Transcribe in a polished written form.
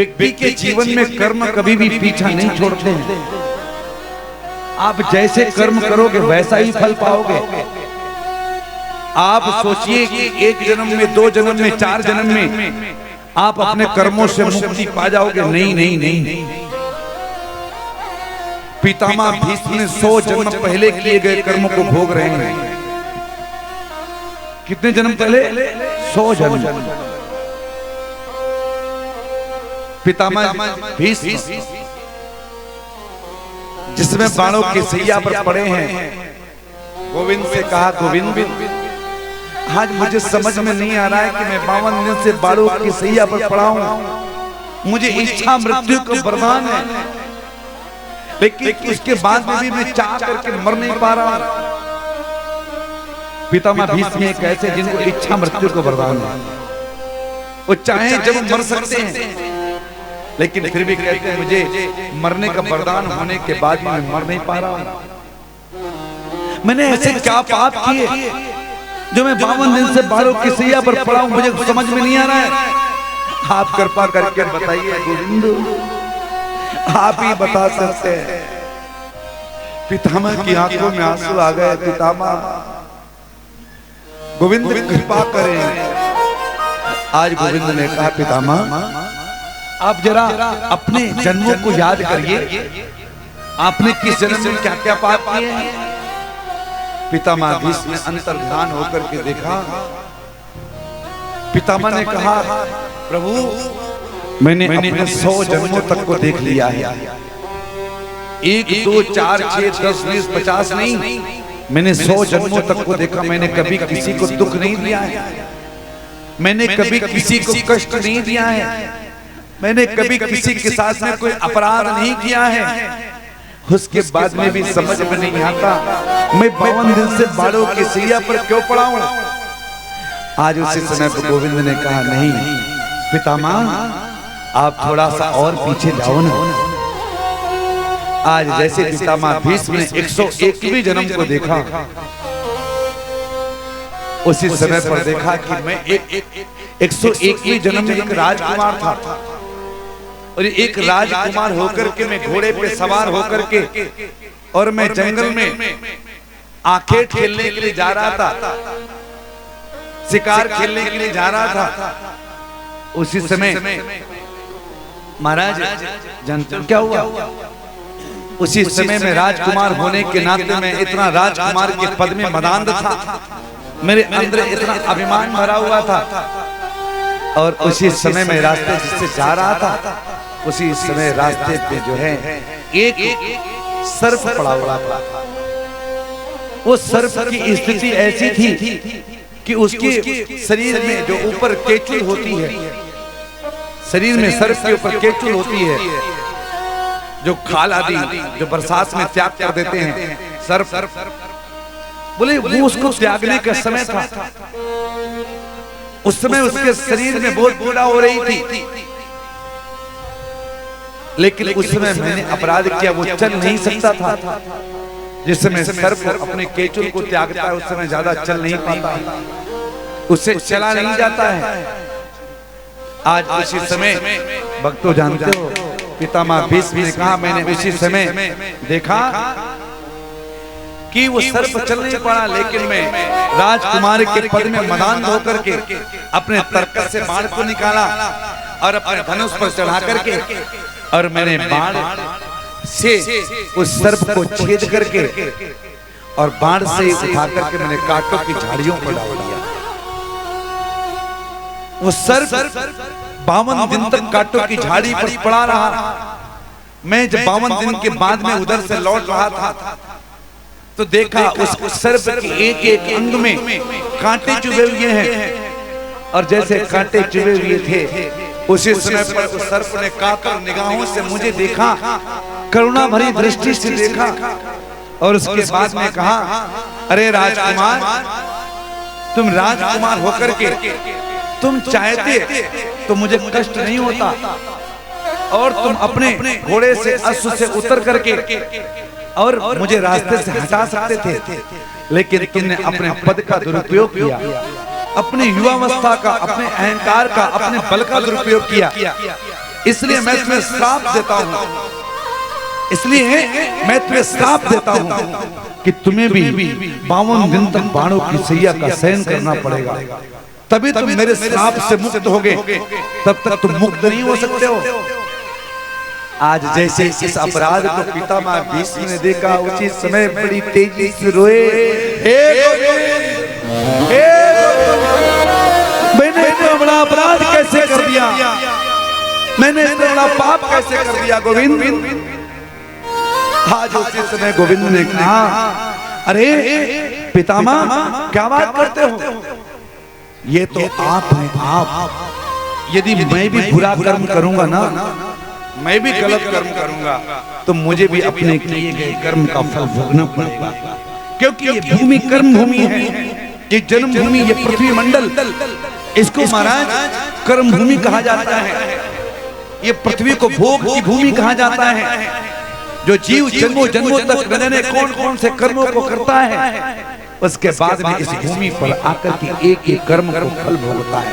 व्यक्ति के जीवन में कर्म कभी भी पीछा नहीं छोड़ते हैं। आप जैसे कर्म करोगे वैसा ही फल पाओगे। आप सोचिए कि एक जन्म में, 2 जन्म में, 4 जन्म में आप अपने कर्मों से मुक्ति पा जाओगे। नहीं नहीं नहीं, पितामह भीष्म ने 100 जन्म पहले किए गए कर्मों को भोग रहे हैं। कितने जन्म पहले? 100 जन्म। पितामह भीष्म जिसमें बाणों की सैया पर पड़े हैं, गोविंद से कहा, गोविंद आज मुझे समझ में नहीं आ रहा है कि मैं 52 दिन से बाणों की सैया पर पड़ा हूं। मुझे इच्छा मृत्यु को वरदान है, लेकिन उसके बाद में भी मैं चाह करके मर नहीं पा रहा। पितामह भीष्म एक ऐसे जिनको इच्छा मृत्यु को वरदान है। वो चाहे जब मर सकते हैं, लेकिन फिर भी कहते हैं मुझे मरने का वरदान होने के बाद भी मैं मर नहीं पा रहा हूं। मैंने ऐसे क्या पाप किए जो मैं 52 दिन से बाणों की सैया पर पड़ा हूं? मुझे समझ में नहीं आ रहा है। आप कृपा करके बताइए गोविंद, आप ही बता सकते हैं। पितामह की आंखों में आंसू आ गए। पितामह, गोविंद कृपा करें। आज गोविंद ने कहा, पितामह आप जरा अपने जन्मों को याद करिए, आपने किस जन्म में क्या क्या पाप किए हैं। पितामह भीष्म ने अंतर्ध्यान होकर के देखा। पितामह ने कहा, प्रभु मैंने अपने 100 जन्मों तक को देख लिया है। 1 2 4 6 10 20 50 नहीं, मैंने 100 जन्मों तक को देखा। मैंने कभी किसी को दुख नहीं दिया है, मैंने कभी किसी को कष्ट नहीं दिया है, मैंने कभी किसी के साथ में कोई अपराध नहीं किया है। उसके बाद में भी समझ में नहीं आता मैं 52 दिन से बाणों की सैया पर क्यों पड़ा हूं। आज उसी समय पर गोविंद ने कहा, नहीं पितामह आप थोड़ा सा और पीछे जाओ ना। आज जैसे पितामह भीष्म ने 101वें जन्म को देखा, उसी समय पर देखा कि मैं 101वें जन्म में एक राजकुमार था, और एक राजकुमार होकर के मैं घोड़े पे सवार होकर के और मैं जंगल में आखेट खेलने के लिए जा रहा था, शिकार खेलने के लिए जा रहा था। उसी समय महाराज जानते हो क्या हुआ? उसी समय में राजकुमार होने के नाते मैं इतना राजकुमार के पद में मदान्ध था, मेरे अंदर इतना अभिमान भरा हुआ था। और उसी समय में रास्ते जिससे जा रहा था, उसी समय रास्ते पे जो है एक सर्प पड़ा हुआ था। वो सर्प की स्थिति ऐसी थी कि उसके शरीर में जो ऊपर केचुल होती है, शरीर में सर्प के ऊपर केचुल होती है, जो खाल आदि जो बरसात में त्याग कर देते हैं सर्प, बोले वो उसको त्यागने का समय था। उस समय उसके शरीर में बहुत पीड़ा हो रही थी, लेकिन उस समय मैंने अपराध किया, वो चल नहीं सकता था। जिस समय सर्प अपने केचुल को त्यागता है, उस समय ज्यादा चल नहीं पाता, उससे चला नहीं जाता है। आज उसी समय भक्तों जानते हो, पितामह भीष्म ने कहा, मैंने उसी समय देखा कि वो सर्प चल नहीं पड़ा, लेकिन मैं राजकुमार के पद में मदान्ध होकर के अपने तरकस से बाण को निकाला और अपने धनुष पर चढ़ा करके, और मैंने बाण से उस सर्प को छेद करके और बाण से उठा करके मैंने कांटों की झाड़ियों पर डाल दिया। वो सर्प 52 दिन तक कांटों की झाड़ी पर पड़ा रहा। मैं जब 52 दिन के बाद में उधर से लौट रहा था, तो देखा उस सर्प के एक एक अंग में कांटे चुभे हुए हैं, और जैसे कांटे चुभे हुए थे, उसी समय पर उस सर्प ने कातर निगाहों से मुझे देखा, करुणा भरी दृष्टि से देखा, और उसके बाद में कहा, अरे राजकुमार, तुम राजकुमार होकर के तुम चाहते तो मुझे कष्ट नहीं होता, और तुम अपने घोड़े से अश्व से उतर करके और मुझे रास्ते से हटा सकते थे, लेकिन तुमने अपने पद का दुरुपयोग किया, अपनी युवावस्था का, अपने अहंकार का, अपने बल का दुरुपयोग किया, इसलिए मैं तुम्हें श्राप देता हूं, इसलिए मैं तुम्हें श्राप देता हूं कि तुम्हें भी 52 दिन तक बाणों की सैया का सहन करना पड़ेगा, तभी तुम मेरे श्राप से मुक्त होगे, तब तक तुम मुक्त नहीं हो सकते हो। आज जैसे इस अपराध को पितामह भीष्म ने देखा, उसी समय बड़ी तेजी से रोए, मैंने इतना बड़ा अपराध कैसे कर दिया, मैंने इतना बड़ा पाप कैसे कर दिया गोविंद। आज उसी समय गोविंद ने कहा, अरे पितामह क्या बात करते हो, ये तो आप हैं, आप। यदि मैं भी बुरा कर्म करूंगा ना, मैं भी गलत कर्म करूंगा, तो मुझे भी अपने किए गए कर्म का फल भोगना पड़ेगा, क्योंकि ये भूमि कर्म भूमि है, ये जन्म भूमि, ये पृथ्वी मंडल, इसको महाराज कर्म भूमि कहा जाता है। ये पृथ्वी को भोग की भूमि कहा जाता है। जो जीव जन्मों जन्मों तक न जाने कौन कौन से कर्मों को करता है, उसके बाद में इस भूमि पर आकर के एक एक कर्म को फल भोगता है।